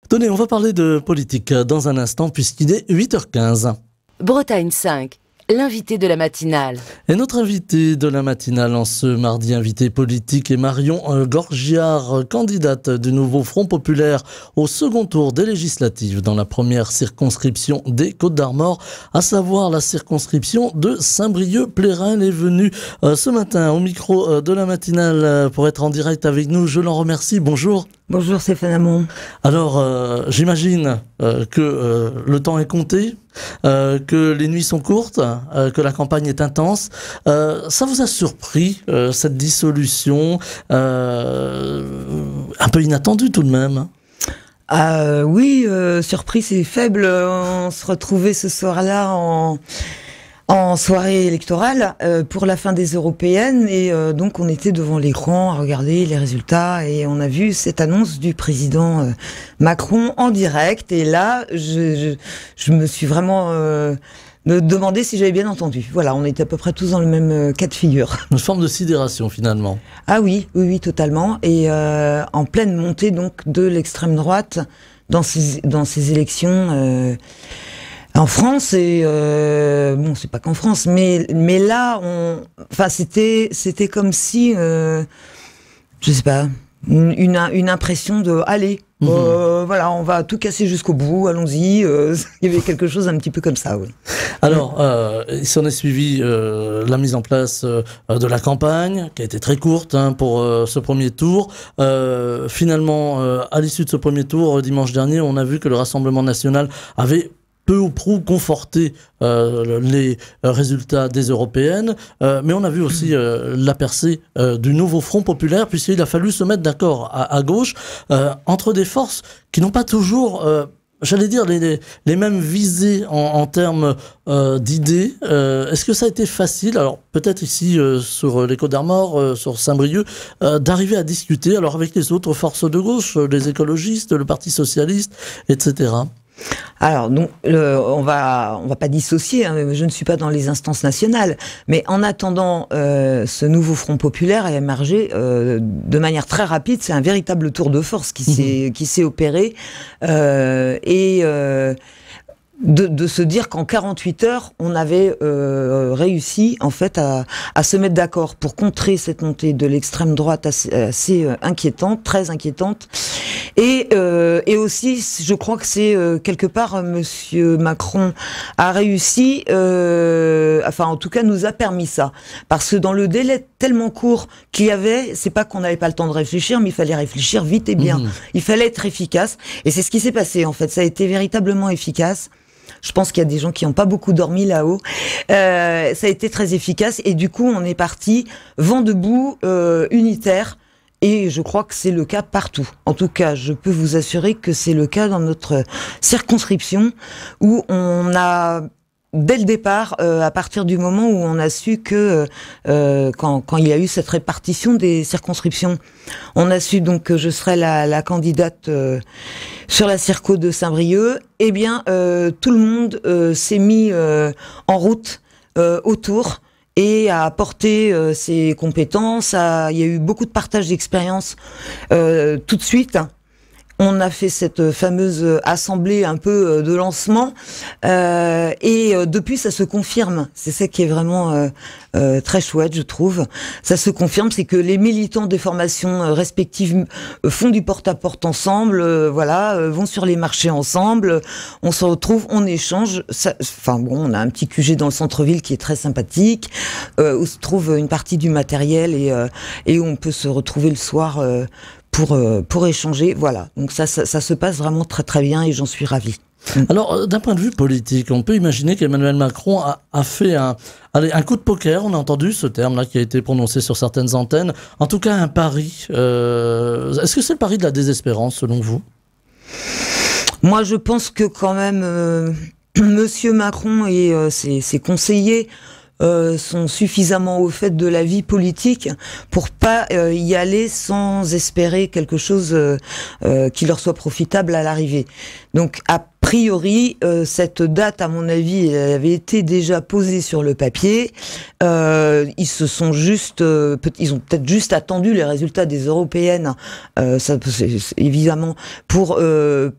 Tenez, on va parler de politique dans un instant puisqu'il est 8h15. Bretagne 5, l'invité de la matinale. Et notre invité de la matinale en ce mardi, invité politique, est Marion Gorgiard, candidate du nouveau Front Populaire au second tour des législatives dans la première circonscription des Côtes-d'Armor, à savoir la circonscription de Saint-Brieuc-Plérin. Elle est venue ce matin au micro de la matinale pour être en direct avec nous. Je l'en remercie. Bonjour. Bonjour Stéphane Hamon. Alors, j'imagine que le temps est compté, que les nuits sont courtes, que la campagne est intense. Ça vous a surpris, cette dissolution, un peu inattendue tout de même? Oui, surpris c'est faible. On se retrouvait ce soir-là en soirée électorale pour la fin des européennes et donc on était devant l'écran à regarder les résultats et on a vu cette annonce du président Macron en direct et là je me suis vraiment me demandé si j'avais bien entendu. Voilà, on était à peu près tous dans le même cas de figure. Une forme de sidération finalement. Ah oui, totalement. Et en pleine montée donc de l'extrême droite dans ces élections en France. Et bon, c'est pas qu'en France, mais là, c'était comme si, je sais pas, une impression de allez. Voilà, on va tout casser jusqu'au bout, allons-y. Il y avait quelque chose un petit peu comme ça, oui. Alors, il s'en est suivi la mise en place de la campagne, qui a été très courte pour ce premier tour. Finalement, à l'issue de ce premier tour, dimanche dernier, on a vu que le Rassemblement national avait peu ou prou conforté les résultats des européennes, mais on a vu aussi la percée du nouveau Front Populaire, puisqu'il a fallu se mettre d'accord à gauche entre des forces qui n'ont pas toujours, j'allais dire, les mêmes visées en termes d'idées. Est-ce que ça a été facile, alors peut-être ici sur les Côtes-d'Armor, sur Saint-Brieuc, d'arriver à discuter alors avec les autres forces de gauche, les écologistes, le Parti socialiste, etc. Alors, donc, on va pas dissocier, hein, je ne suis pas dans les instances nationales, mais en attendant, ce nouveau Front Populaire a émergé de manière très rapide. C'est un véritable tour de force qui s'est opéré, de se dire qu'en 48 heures, on avait réussi en fait à se mettre d'accord pour contrer cette montée de l'extrême droite assez inquiétante, très inquiétante. Et aussi, je crois que c'est quelque part Monsieur Macron a réussi, enfin en tout cas nous a permis ça, parce que dans le délai tellement court qu'il y avait, c'est pas qu'on n'avait pas le temps de réfléchir, mais il fallait réfléchir vite et bien. Il fallait être efficace, et c'est ce qui s'est passé en fait. Ça a été véritablement efficace. Je pense qu'il y a des gens qui n'ont pas beaucoup dormi là-haut. Ça a été très efficace, et du coup on est parti vent debout, unitaire. Et je crois que c'est le cas partout. En tout cas, je peux vous assurer que c'est le cas dans notre circonscription, où on a, dès le départ, à partir du moment où on a su que, quand il y a eu cette répartition des circonscriptions, on a su donc que je serais la candidate sur la circo de Saint-Brieuc, eh bien, tout le monde s'est mis en route autour, et à apporter ses compétences. Il y a eu beaucoup de partage d'expérience tout de suite. On a fait cette fameuse assemblée un peu de lancement, et depuis ça se confirme. C'est ça qui est vraiment très chouette, je trouve. Ça se confirme, c'est que les militants des formations respectives font du porte-à-porte ensemble, voilà, vont sur les marchés ensemble, on se retrouve, on échange. Enfin bon, on a un petit QG dans le centre-ville qui est très sympathique, où se trouve une partie du matériel et où on peut se retrouver le soir pour échanger, voilà. Donc ça se passe vraiment très très bien et j'en suis ravie. Alors, d'un point de vue politique, on peut imaginer qu'Emmanuel Macron a fait un coup de poker, on a entendu ce terme-là qui a été prononcé sur certaines antennes, en tout cas un pari. Est-ce que c'est le pari de la désespérance selon vous? Moi je pense que quand même Monsieur Macron et ses conseillers sont suffisamment au fait de la vie politique pour pas y aller sans espérer quelque chose qui leur soit profitable à l'arrivée. Donc après priori, cette date, à mon avis, elle avait été déjà posée sur le papier. Ils se sont juste, ils ont peut-être juste attendu les résultats des européennes, évidemment, pour le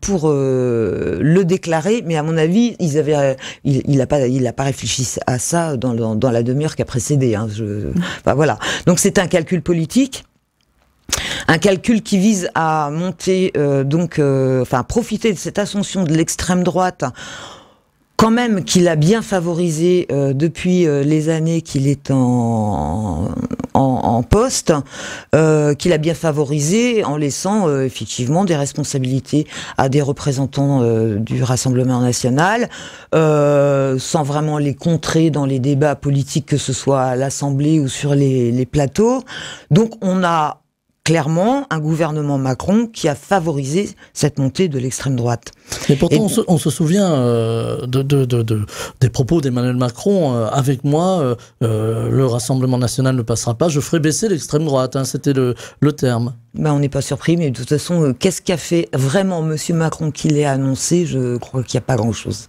déclarer. Mais à mon avis, il a pas réfléchi à ça dans la demi-heure qui a précédé. Hein. Enfin, voilà. Donc c'est un calcul politique. Un calcul qui vise à monter, profiter de cette ascension de l'extrême droite, quand même qu'il a bien favorisé depuis les années qu'il est en poste, qu'il a bien favorisé en laissant effectivement des responsabilités à des représentants du Rassemblement national, sans vraiment les contrer dans les débats politiques, que ce soit à l'Assemblée ou sur les plateaux. Donc on a clairement un gouvernement Macron qui a favorisé cette montée de l'extrême droite. Mais pourtant, on se souvient des propos d'Emmanuel Macron. Avec moi, le Rassemblement national ne passera pas, je ferai baisser l'extrême droite. Hein, c'était le terme. Ben, on n'est pas surpris, mais de toute façon, qu'est-ce qu'a fait vraiment Monsieur Macron qui l'ait annoncé? Je crois qu'il n'y a pas grand-chose.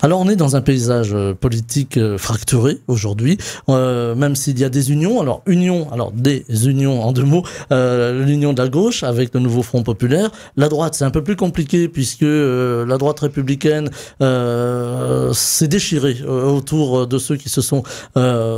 Alors on est dans un paysage politique fracturé aujourd'hui, même s'il y a des unions, des unions en deux mots, l'union de la gauche avec le nouveau Front populaire. La droite, c'est un peu plus compliqué puisque la droite républicaine s'est déchirée autour de ceux qui se sont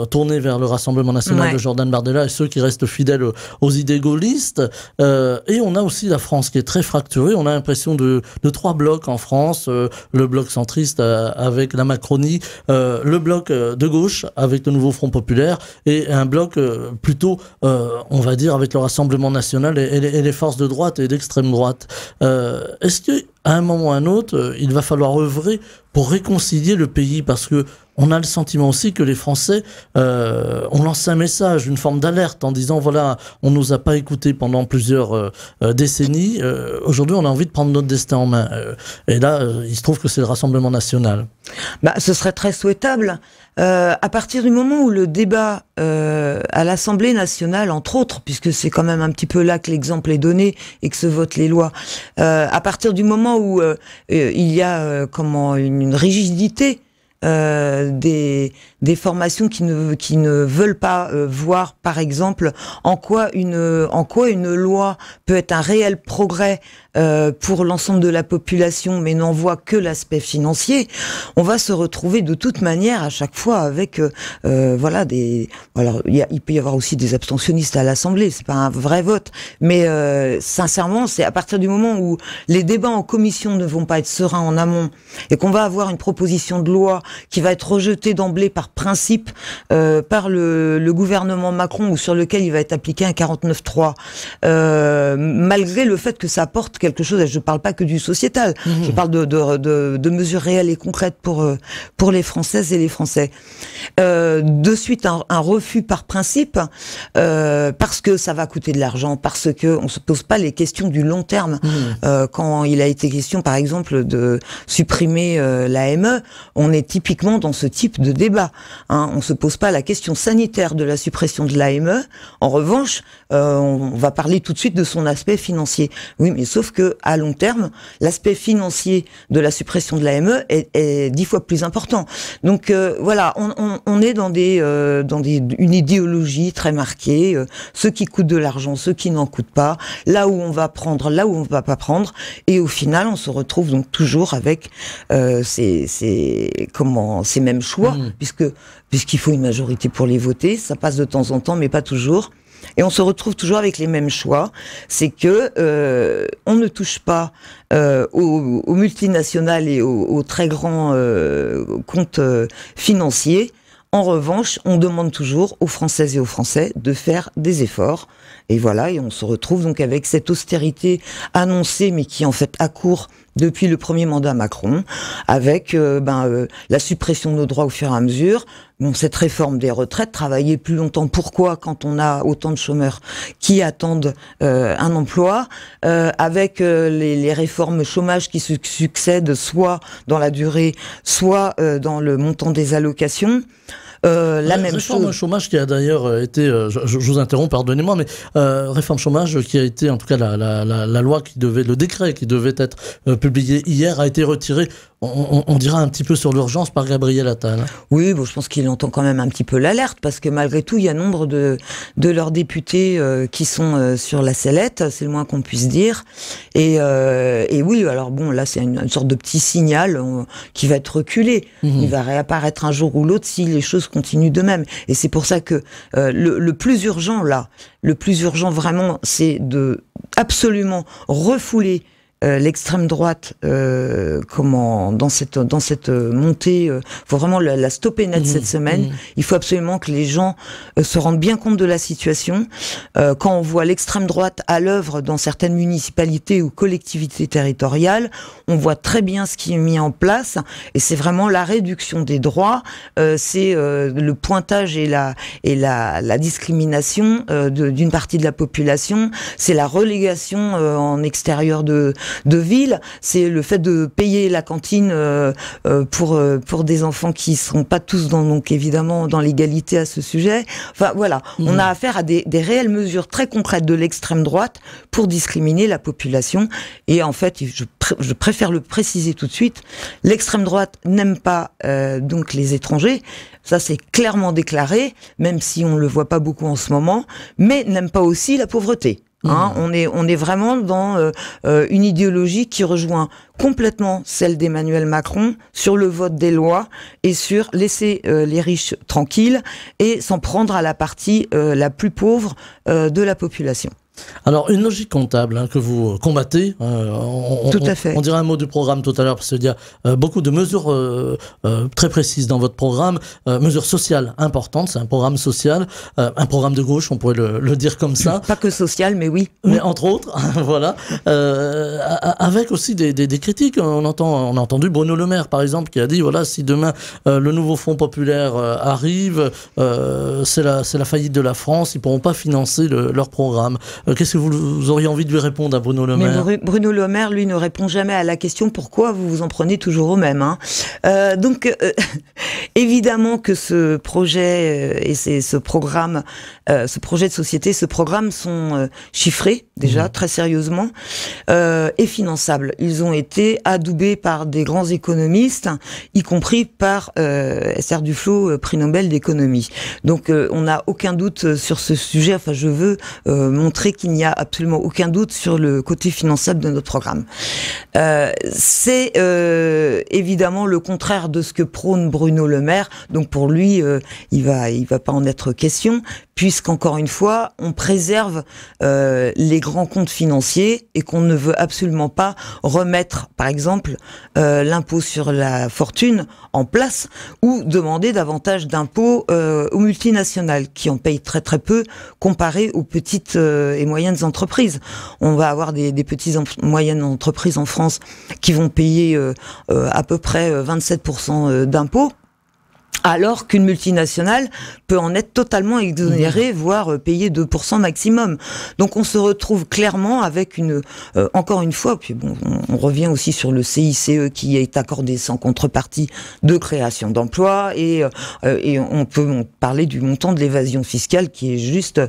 tournés vers le Rassemblement national de Jordan Bardella et ceux qui restent fidèles aux idées gaullistes. Et on a aussi la France qui est très fracturée. On a l'impression de trois blocs en France, le bloc centriste avec la Macronie, le bloc de gauche avec le nouveau Front populaire et un bloc plutôt, on va dire, avec le Rassemblement national et les forces de droite et d'extrême droite. Est-ce qu'à un moment ou à un autre, il va falloir œuvrer pour réconcilier le pays? Parce que on a le sentiment aussi que les Français ont lancé un message, une forme d'alerte en disant voilà, on nous a pas écoutés pendant plusieurs décennies. Aujourd'hui, on a envie de prendre notre destin en main. Et là, il se trouve que c'est le Rassemblement national. Bah, ce serait très souhaitable. À partir du moment où le débat à l'Assemblée nationale, entre autres, puisque c'est quand même un petit peu là que l'exemple est donné et que se votent les lois, à partir du moment où il y a une rigidité des formations qui ne veulent pas voir, par exemple, en quoi une loi peut être un réel progrès pour l'ensemble de la population, mais n'en voit que l'aspect financier, on va se retrouver de toute manière à chaque fois avec il peut y avoir aussi des abstentionnistes à l'Assemblée, c'est pas un vrai vote, mais sincèrement, c'est à partir du moment où les débats en commission ne vont pas être sereins en amont et qu'on va avoir une proposition de loi qui va être rejetée d'emblée par principe par le gouvernement Macron ou sur lequel il va être appliqué un 49.3, malgré le fait que ça apporte quelque chose. Je ne parle pas que du sociétal, je parle de mesures réelles et concrètes pour les Françaises et les Français. De suite, un refus par principe, parce que ça va coûter de l'argent, parce que on se pose pas les questions du long terme. Quand il a été question, par exemple, de supprimer l'AME, on est typiquement dans ce type de débat. On se pose pas la question sanitaire de la suppression de l'AME. En revanche, on va parler tout de suite de son aspect financier. Oui, mais sauf que à long terme, l'aspect financier de la suppression de l'AME est 10 fois plus important. Donc voilà, on est dans une idéologie très marquée. Ceux qui coûtent de l'argent, ceux qui n'en coûtent pas. Là où on va prendre, là où on va pas prendre. Et au final, on se retrouve donc toujours avec ces mêmes choix, puisqu'il faut une majorité pour les voter. Ça passe de temps en temps, mais pas toujours. Et on se retrouve toujours avec les mêmes choix. C'est que on ne touche pas aux multinationales et aux très grands comptes financiers. En revanche, on demande toujours aux Françaises et aux Français de faire des efforts. Et voilà, et on se retrouve donc avec cette austérité annoncée, mais qui en fait accourt depuis le premier mandat Macron, avec la suppression de nos droits au fur et à mesure. Bon, cette réforme des retraites, travailler plus longtemps. Pourquoi, quand on a autant de chômeurs qui attendent un emploi, avec les réformes chômage qui se succèdent, soit dans la durée, soit dans le montant des allocations. La même réforme chose. chômage qui a d'ailleurs été, je vous interromps, pardonnez-moi, mais réforme chômage qui a été, en tout cas la loi le décret qui devait être publié hier a été retiré. On dira un petit peu sur l'urgence par Gabriel Attal. Oui, bon, je pense qu'il entend quand même un petit peu l'alerte, parce que malgré tout, il y a nombre de leurs députés qui sont sur la sellette, c'est le moins qu'on puisse dire. Et oui, alors bon, là, c'est une sorte de petit signal qui va être reculé. Il va réapparaître un jour ou l'autre si les choses continuent de même. Et c'est pour ça que le plus urgent, là, le plus urgent vraiment, c'est de absolument refouler l'extrême droite, dans cette montée, faut vraiment la stopper net cette semaine. Il faut absolument que les gens se rendent bien compte de la situation. Quand on voit l'extrême droite à l'œuvre dans certaines municipalités ou collectivités territoriales, on voit très bien ce qui est mis en place, et c'est vraiment la réduction des droits, c'est le pointage et la discrimination d'une partie de la population, c'est la relégation en extérieur de ville, c'est le fait de payer la cantine pour des enfants qui seront pas tous donc évidemment dans l'égalité à ce sujet. Enfin voilà, on a affaire à des réelles mesures très concrètes de l'extrême droite pour discriminer la population. Et en fait, je préfère le préciser tout de suite, l'extrême droite n'aime pas donc les étrangers. Ça, c'est clairement déclaré, même si on le voit pas beaucoup en ce moment, mais n'aime pas aussi la pauvreté. On est vraiment dans une idéologie qui rejoint complètement celle d'Emmanuel Macron sur le vote des lois et sur laisser les riches tranquilles et s'en prendre à la partie la plus pauvre de la population. Alors, une logique comptable que vous combattez, Tout à fait. On dira un mot du programme tout à l'heure, parce qu'il y a beaucoup de mesures très précises dans votre programme, mesures sociales importantes, c'est un programme social, un programme de gauche, on pourrait le dire comme ça. Pas que social, mais oui. Mais entre autres, voilà, avec aussi des critiques. On a entendu Bruno Le Maire, par exemple, qui a dit, voilà, si demain le nouveau Fonds populaire arrive, c'est la faillite de la France, ils pourront pas financer leur programme. Qu'est-ce que vous auriez envie de lui répondre à Bruno Le Maire ? Mais Bruno Le Maire, lui, ne répond jamais à la question pourquoi vous vous en prenez toujours au même. Donc, évidemment que ce projet et ce programme, ce projet de société, ce programme sont chiffrés déjà très sérieusement et finançables. Ils ont été adoubés par des grands économistes, y compris par Esther Duflo, prix Nobel d'économie. Donc, on n'a aucun doute sur ce sujet. Enfin, je veux montrer qu'il n'y a absolument aucun doute sur le côté finançable de notre programme. C'est évidemment le contraire de ce que prône Bruno Le Maire. Donc pour lui, il va pas en être question, puisqu'encore une fois, on préserve les grands comptes financiers et qu'on ne veut absolument pas remettre, par exemple, l'impôt sur la fortune en place ou demander davantage d'impôts aux multinationales qui en payent très très peu comparé aux petites et moyennes entreprises. On va avoir des petites moyennes entreprises en France qui vont payer à peu près 27% d'impôts, alors qu'une multinationale peut en être totalement exonérée, voire payer 2% maximum. Donc on se retrouve clairement avec encore une fois, puis bon, on revient aussi sur le CICE qui est accordé sans contrepartie de création d'emplois, et on peut parler du montant de l'évasion fiscale qui est juste,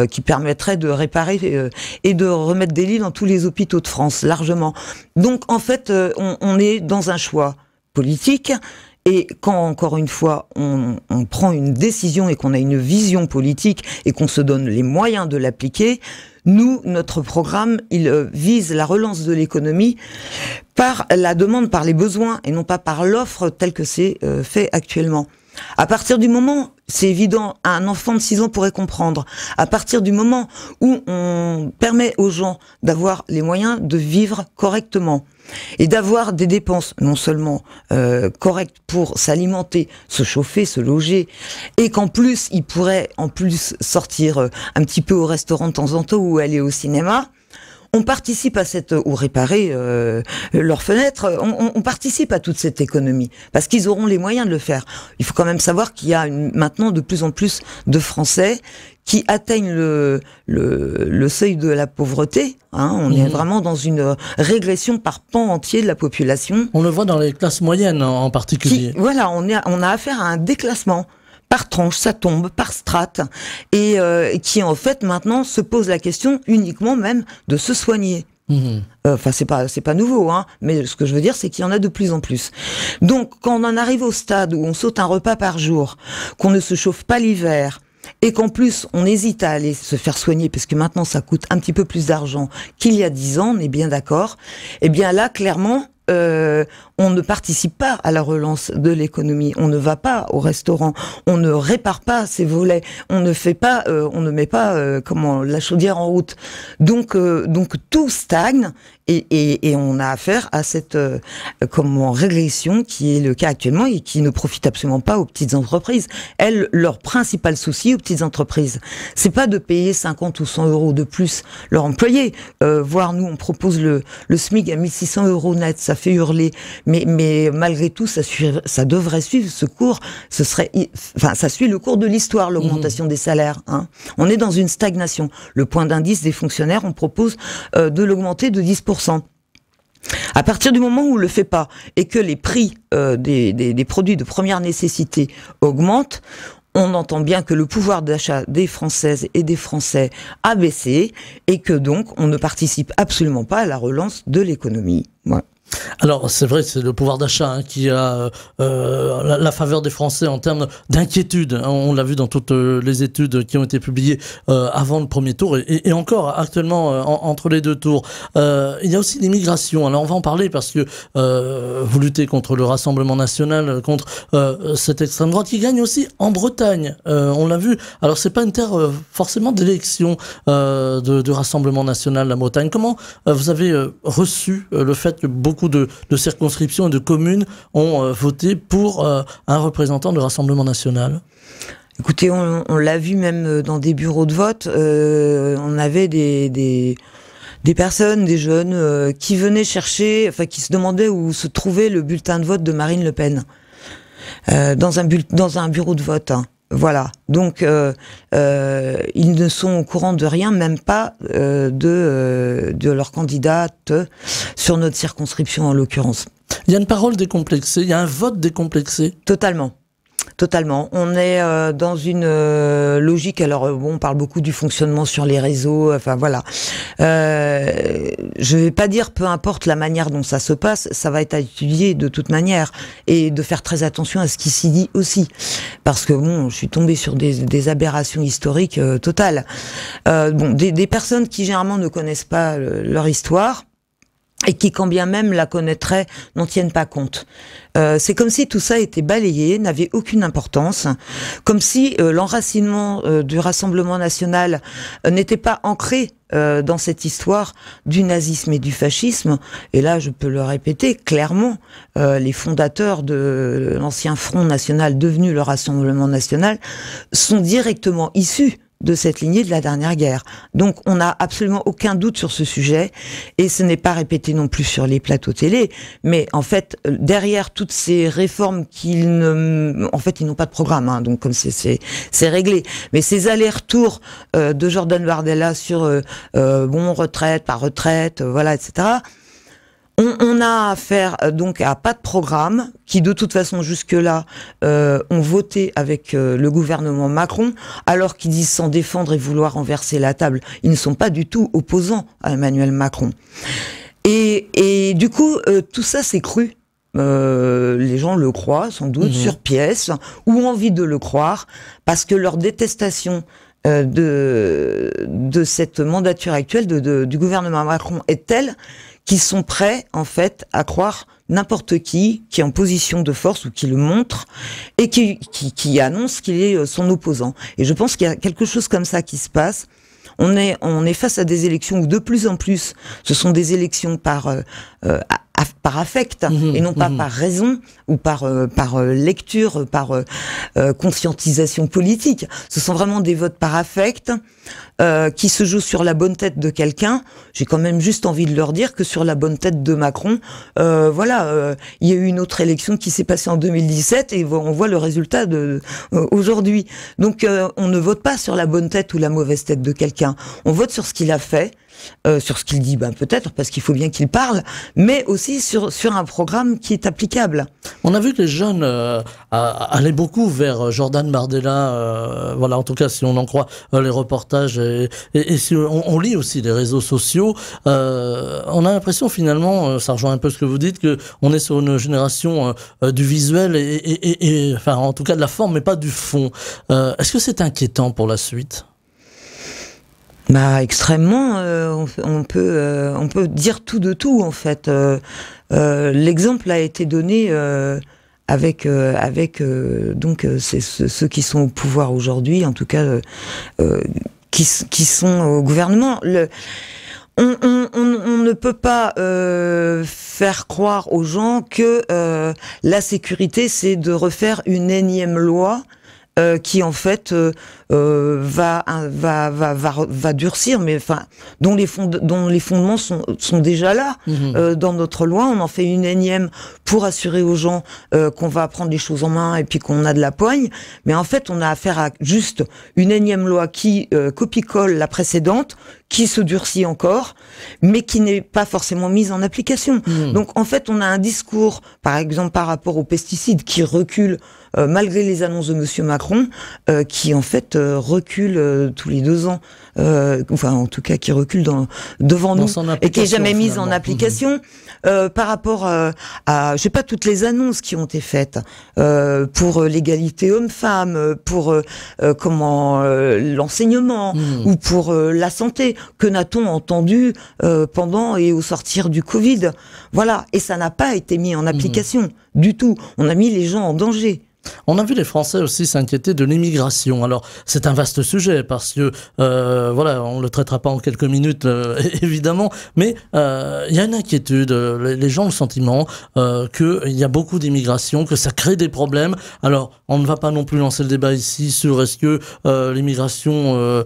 qui permettrait de réparer et de remettre des lits dans tous les hôpitaux de France, largement. Donc en fait, on est dans un choix politique. Et quand, encore une fois, on prend une décision et qu'on a une vision politique et qu'on se donne les moyens de l'appliquer, notre programme, il vise la relance de l'économie par la demande, par les besoins, et non pas par l'offre telle que c'est fait actuellement. À partir du moment, c'est évident, un enfant de 6 ans pourrait comprendre, à partir du moment où on permet aux gens d'avoir les moyens de vivre correctement et d'avoir des dépenses non seulement correctes pour s'alimenter, se chauffer, se loger, et qu'en plus, ils pourraient en plus sortir un petit peu au restaurant de temps en temps ou aller au cinéma, on participe à ou réparer leurs fenêtres, on participe à toute cette économie, parce qu'ils auront les moyens de le faire. Il faut quand même savoir qu'il y a maintenant de plus en plus de Français qui atteignent le seuil de la pauvreté. On est vraiment dans une régression par pan entier de la population. On le voit dans les classes moyennes en particulier. Voilà, on a affaire à un déclassement. par tranche, ça tombe, par strate, et qui en fait maintenant se pose la question uniquement même de se soigner. Enfin, c'est pas nouveau, hein, mais ce que je veux dire, c'est qu'il y en a de plus en plus. Donc, quand on en arrive au stade où on saute un repas par jour, qu'on ne se chauffe pas l'hiver, et qu'en plus, on hésite à aller se faire soigner, parce que maintenant, ça coûte un petit peu plus d'argent qu'il y a 10 ans, on est bien d'accord, eh bien là, clairement, on ne participe pas à la relance de l'économie. On ne va pas au restaurant. On ne répare pas ses volets. On ne fait pas, on ne met pas, la chaudière en route. Donc tout stagne et on a affaire à cette, régression qui est le cas actuellement et qui ne profite absolument pas aux petites entreprises. Elles, leur principal souci aux petites entreprises, c'est pas de payer 50 ou 100 euros de plus leur employé. Voire nous, on propose le SMIC à 1600 euros net. Ça fait hurler, mais malgré tout, ça devrait suivre ce cours. Ça suit le cours de l'histoire, l'augmentation des salaires. Hein. On est dans une stagnation. Le point d'indice des fonctionnaires, on propose de l'augmenter de 10%. À partir du moment où on le fait pas et que les prix des produits de première nécessité augmentent, on entend bien que le pouvoir d'achat des Françaises et des Français a baissé et que donc on ne participe absolument pas à la relance de l'économie. Ouais. Alors c'est vrai, c'est le pouvoir d'achat qui a la faveur des Français en termes d'inquiétude. On l'a vu dans toutes les études qui ont été publiées avant le premier tour et encore actuellement entre les deux tours. Il y a aussi l'immigration. Alors on va en parler parce que vous luttez contre le Rassemblement national, contre cette extrême droite qui gagne aussi en Bretagne. On l'a vu. Alors c'est pas une terre forcément d'élection de Rassemblement national, la Bretagne. Comment vous avez reçu le fait que beaucoup de circonscriptions et de communes ont voté pour un représentant du Rassemblement national? Écoutez, on l'a vu même dans des bureaux de vote, on avait des personnes, des jeunes qui venaient chercher, enfin qui se demandaient où se trouvait le bulletin de vote de Marine Le Pen dans un bureau de vote. Hein. Voilà, donc ils ne sont au courant de rien, même pas de leur candidate sur notre circonscription en l'occurrence. Il y a une parole décomplexée, il y a un vote décomplexé. Totalement. On est dans une logique. Alors on parle beaucoup du fonctionnement sur les réseaux. Enfin voilà. Je vais pas dire peu importe la manière dont ça se passe, ça va être à étudier de toute manière et de faire très attention à ce qui s'y dit aussi, parce que je suis tombée sur des aberrations historiques totales. Des personnes qui généralement ne connaissent pas leur histoire. Et qui, quand bien même la connaîtraient, n'en tiennent pas compte. C'est comme si tout ça était balayé, n'avait aucune importance, comme si l'enracinement du Rassemblement national n'était pas ancré dans cette histoire du nazisme et du fascisme. Et là, je peux le répéter clairement, les fondateurs de l'ancien Front national devenu le Rassemblement national sont directement issus de cette lignée de la dernière guerre. Donc on n'a absolument aucun doute sur ce sujet et ce n'est pas répété non plus sur les plateaux télé, mais en fait derrière toutes ces réformes ils n'ont pas de programme, hein, donc comme c'est réglé. Mais ces allers-retours de Jordan Bardella sur retraite, pas retraite, voilà, etc. On a affaire donc à pas de programme qui de toute façon jusque-là ont voté avec le gouvernement Macron, alors qu'ils disent s'en défendre et vouloir renverser la table. Ils ne sont pas du tout opposants à Emmanuel Macron. Et du coup, tout ça c'est cru. Les gens le croient sans doute sur pièce ou ont envie de le croire parce que leur détestation de cette mandature actuelle du gouvernement Macron est telle qu'ils sont prêts, en fait, à croire n'importe qui est en position de force ou qui le montre et qui annonce qu'il est son opposant. Et je pense qu'il y a quelque chose comme ça qui se passe. On est face à des élections où de plus en plus, ce sont des élections par affect et non pas par raison ou par lecture, par conscientisation politique. Ce sont vraiment des votes par affect qui se jouent sur la bonne tête de quelqu'un. J'ai quand même juste envie de leur dire que sur la bonne tête de Macron, il y a eu une autre élection qui s'est passée en 2017 et on voit le résultat aujourd'hui. Donc on ne vote pas sur la bonne tête ou la mauvaise tête de quelqu'un. On vote sur ce qu'il a fait. sur ce qu'il dit, peut-être, parce qu'il faut bien qu'il parle, mais aussi sur un programme qui est applicable. On a vu que les jeunes allaient beaucoup vers Jordan Bardella, voilà, en tout cas si on en croit les reportages et si on lit aussi les réseaux sociaux, on a l'impression finalement, ça rejoint un peu ce que vous dites, que on est sur une génération du visuel et enfin en tout cas de la forme, mais pas du fond. Est-ce que c'est inquiétant pour la suite ? Extrêmement. On peut dire tout de tout en fait. L'exemple a été donné avec donc c'est ceux qui sont au pouvoir aujourd'hui, en tout cas qui sont au gouvernement. On ne peut pas faire croire aux gens que la sécurité, c'est de refaire une énième loi qui en fait va durcir, mais enfin dont les fondements sont déjà là dans notre loi. On en fait une énième pour assurer aux gens qu'on va prendre les choses en main et puis qu'on a de la poigne, mais en fait on a affaire à juste une énième loi qui copie-colle la précédente, qui se durcit encore, mais qui n'est pas forcément mise en application. Donc en fait on a un discours, par exemple par rapport aux pesticides, qui recule malgré les annonces de Monsieur Macron, qui en fait recule tous les 2 ans, enfin en tout cas qui recule devant nous et qui est jamais mise en application. Par rapport à je sais pas, toutes les annonces qui ont été faites pour l'égalité homme-femme, pour l'enseignement ou pour la santé, que n'a-t-on entendu pendant et au sortir du Covid? Voilà, et ça n'a pas été mis en application du tout. On a mis les gens en danger. On a vu les Français aussi s'inquiéter de l'immigration. Alors, c'est un vaste sujet parce que, voilà, on le traitera pas en quelques minutes, évidemment, mais il y a une inquiétude. Les gens ont le sentiment qu'il y a beaucoup d'immigration, que ça crée des problèmes. Alors, on ne va pas non plus lancer le débat ici sur est-ce que l'immigration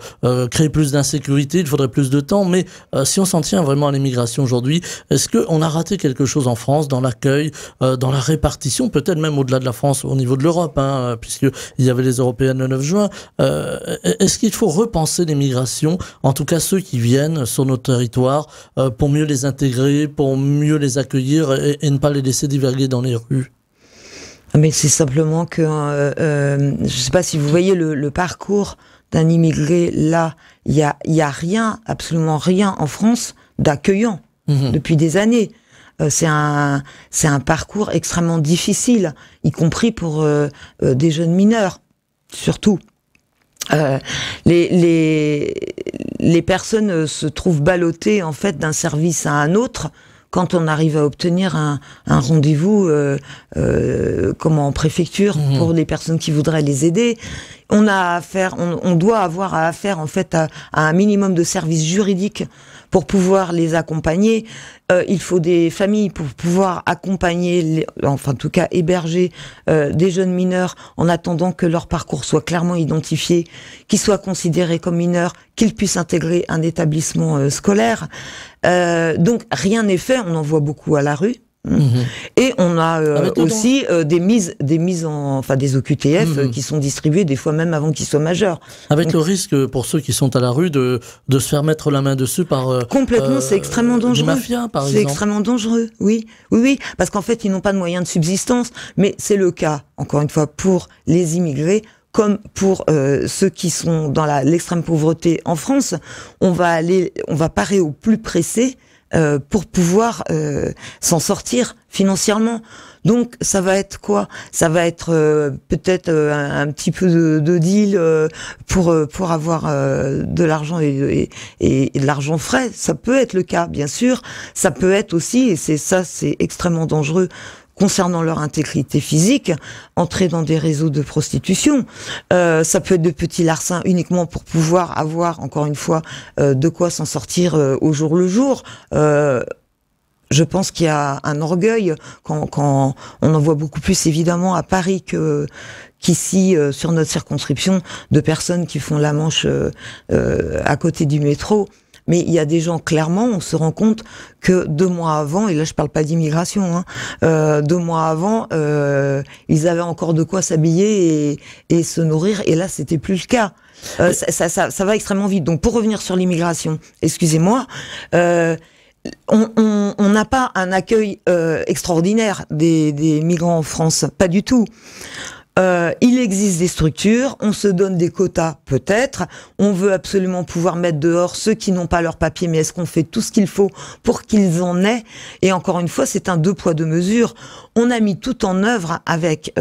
crée plus d'insécurité, il faudrait plus de temps, mais si on s'en tient vraiment à l'immigration aujourd'hui, est-ce qu'on a raté quelque chose en France dans l'accueil, dans la répartition, peut-être même au-delà de la France, au niveau de l'Europe, puisqu'il y avait les Européennes le 9 juin. Est-ce qu'il faut repenser l'immigration, en tout cas ceux qui viennent sur notre territoire, pour mieux les intégrer, pour mieux les accueillir et ne pas les laisser diverguer dans les rues? Mais c'est simplement que, je ne sais pas si vous voyez le parcours d'un immigré là, il y a rien, absolument rien en France d'accueillant depuis des années. C'est un parcours extrêmement difficile, y compris pour des jeunes mineurs, surtout. Les personnes se trouvent ballottées en fait d'un service à un autre quand on arrive à obtenir un rendez-vous en préfecture pour les personnes qui voudraient les aider. On doit avoir affaire en fait à un minimum de services juridiques pour pouvoir les accompagner. Il faut des familles pour pouvoir accompagner, enfin en tout cas héberger des jeunes mineurs en attendant que leur parcours soit clairement identifié, qu'ils soient considérés comme mineurs, qu'ils puissent intégrer un établissement scolaire. Donc rien n'est fait, on en voit beaucoup à la rue. Et on a aussi des OQTF qui sont distribués des fois même avant qu'ils soient majeurs. Avec donc, le risque pour ceux qui sont à la rue de se faire mettre la main dessus par complètement, c'est extrêmement dangereux. Des mafias, par exemple. C'est extrêmement dangereux, oui, parce qu'en fait ils n'ont pas de moyens de subsistance, mais c'est le cas encore une fois pour les immigrés. Comme pour ceux qui sont dans l'extrême pauvreté en France, on va parer au plus pressé pour pouvoir s'en sortir financièrement. Donc ça va être quoi? Ça va être peut-être un petit peu de deal pour avoir de l'argent et de l'argent frais. Ça peut être le cas, bien sûr. Ça peut être aussi, et c'est extrêmement dangereux, concernant leur intégrité physique, entrer dans des réseaux de prostitution. Ça peut être de petits larcins uniquement pour pouvoir avoir, encore une fois, de quoi s'en sortir au jour le jour. Je pense qu'il y a un orgueil quand on en voit beaucoup plus évidemment à Paris qu'ici sur notre circonscription, de personnes qui font la Manche à côté du métro. Mais il y a des gens, clairement, on se rend compte que 2 mois avant, et là je parle pas d'immigration, 2 mois avant, ils avaient encore de quoi s'habiller et se nourrir, et là c'était plus le cas. Ça va extrêmement vite. Donc pour revenir sur l'immigration, excusez-moi, on n'a pas un accueil extraordinaire des migrants en France, pas du tout. Il existe des structures, on se donne des quotas peut-être, on veut absolument pouvoir mettre dehors ceux qui n'ont pas leur papier, mais est-ce qu'on fait tout ce qu'il faut pour qu'ils en aient? Et encore une fois, c'est un 2 poids 2 mesures. On a mis tout en œuvre avec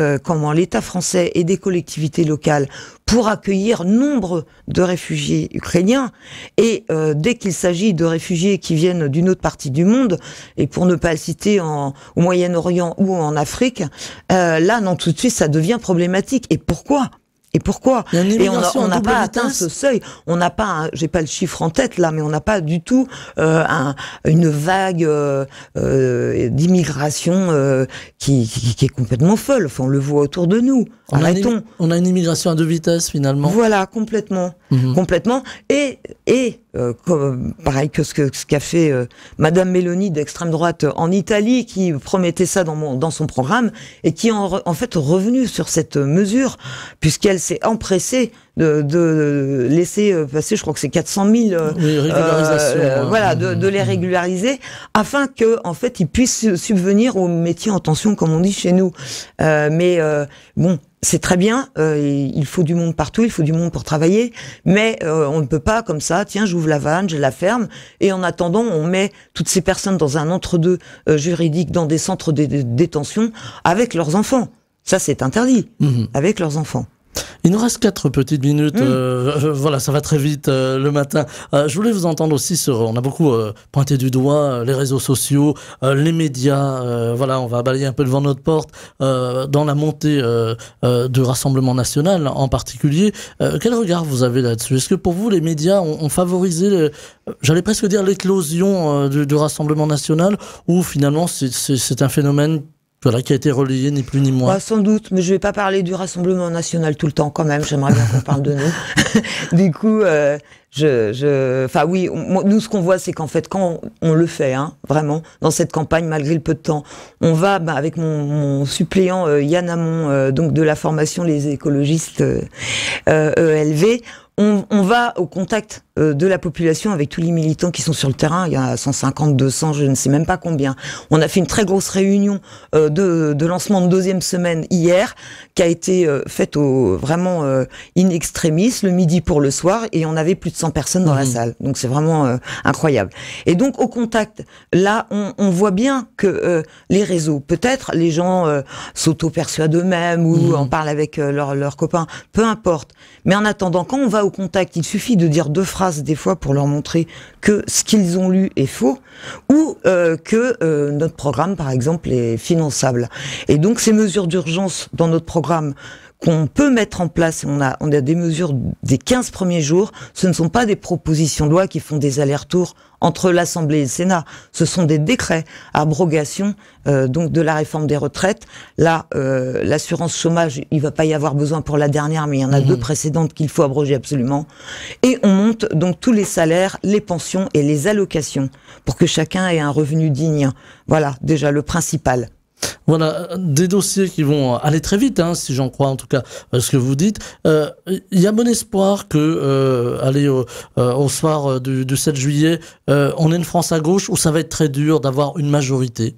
l'État français et des collectivités locales pour accueillir nombre de réfugiés ukrainiens. Et dès qu'il s'agit de réfugiés qui viennent d'une autre partie du monde, et pour ne pas le citer au Moyen-Orient ou en Afrique, là, non, tout de suite, ça devient problématique. Et pourquoi ? Et on n'a pas atteint ce seuil. On n'a pas, j'ai pas le chiffre en tête là, mais on n'a pas du tout une vague d'immigration qui est complètement folle. Enfin, on le voit autour de nous. Arrêtons. On a une immigration à 2 vitesses finalement. Voilà, complètement. Et pareil que ce qu'a fait Madame Meloni d'extrême droite en Italie, qui promettait ça dans son programme et qui en fait revenu sur cette mesure, puisqu'elle s'est empressée de laisser passer, je crois que c'est 400 000 voilà, de les régulariser afin que en fait ils puissent subvenir aux métiers en tension, comme on dit chez nous. Bon, c'est très bien, il faut du monde partout, il faut du monde pour travailler, mais on ne peut pas comme ça, tiens, j'ouvre la vanne, je la ferme, et en attendant, on met toutes ces personnes dans un entre-deux juridique, dans des centres de détention, avec leurs enfants. Ça, c'est interdit, avec leurs enfants. Il nous reste 4 petites minutes. Voilà, ça va très vite le matin. Je voulais vous entendre aussi sur. On a beaucoup pointé du doigt les réseaux sociaux, les médias. Voilà, on va balayer un peu devant notre porte dans la montée du Rassemblement national en particulier. Quel regard vous avez là-dessus? Est-ce que pour vous, les médias ont favorisé, j'allais presque dire, l'éclosion du Rassemblement national, ou finalement c'est un phénomène qui a été relayé, ni plus ni moins? Sans doute, mais je vais pas parler du Rassemblement national tout le temps quand même, j'aimerais bien qu'on parle de nous. Du coup, enfin oui, nous ce qu'on voit, c'est qu'en fait, quand on le fait, vraiment, dans cette campagne, malgré le peu de temps, on va, avec mon suppléant Yann Hamon, donc de la formation Les Écologistes ELV, on va au contact de la population avec tous les militants qui sont sur le terrain. Il y a 150, 200, je ne sais même pas combien. On a fait une très grosse réunion de lancement de 2e semaine hier, qui a été faite vraiment in extremis, le midi pour le soir, et on avait plus de 100 personnes dans la salle. Donc c'est vraiment incroyable. Et donc au contact, là, on voit bien que les réseaux, peut-être les gens s'auto-persuadent eux-mêmes ou en parlent avec leurs copains, peu importe. Mais en attendant, quand on va au contact, il suffit de dire 2 phrases des fois pour leur montrer que ce qu'ils ont lu est faux, ou que notre programme, par exemple, est finançable. Et donc ces mesures d'urgence dans notre programme qu'on peut mettre en place, on a des mesures des 15 premiers jours, ce ne sont pas des propositions de loi qui font des allers-retours entre l'Assemblée et le Sénat, ce sont des décrets, abrogation donc de la réforme des retraites. Là, l'assurance chômage, il va pas y avoir besoin pour la dernière, mais il y en a 2 précédentes qu'il faut abroger absolument. Et on monte donc tous les salaires, les pensions et les allocations pour que chacun ait un revenu digne. Voilà, déjà le principal. Voilà, des dossiers qui vont aller très vite, si j'en crois en tout cas ce que vous dites. Il y a bon espoir que, aller au soir du 7 juillet, on ait une France à gauche où ça va être très dur d'avoir une majorité.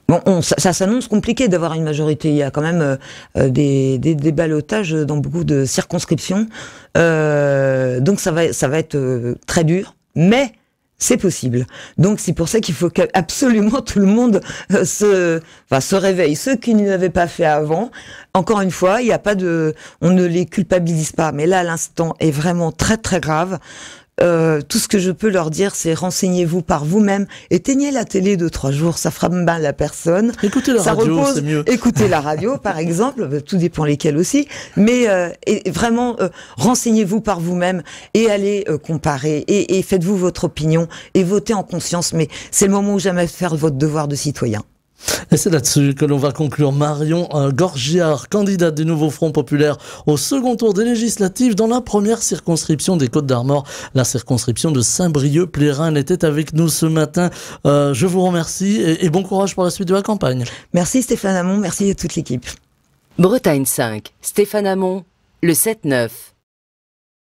Bon, ça s'annonce compliqué d'avoir une majorité. Il y a quand même des ballottages dans beaucoup de circonscriptions. Donc ça va être très dur, mais c'est possible. Donc c'est pour ça qu'il faut qu'absolument tout le monde se réveille. Ceux qui ne l'avaient pas fait avant, encore une fois, on ne les culpabilise pas. Mais là, l'instant est vraiment très très grave. Tout ce que je peux leur dire, c'est renseignez-vous par vous-même, éteignez la télé 2-3 jours, ça fera mal à personne. Écoutez la radio, c'est mieux. Écoutez la radio, par exemple, tout dépend lesquels aussi, mais et vraiment, renseignez-vous par vous-même et allez comparer et faites-vous votre opinion et votez en conscience, mais c'est le moment ou jamais de faire votre devoir de citoyen. Et c'est là-dessus que l'on va conclure. Marion Gorgiard, candidate du Nouveau Front Populaire au second tour des législatives dans la première circonscription des Côtes-d'Armor, la circonscription de Saint-Brieuc-Plérin. Elle était avec nous ce matin. Je vous remercie et bon courage pour la suite de la campagne. Merci Stéphane Hamon, merci à toute l'équipe. Bretagne 5, Stéphane Hamon, le 7-9.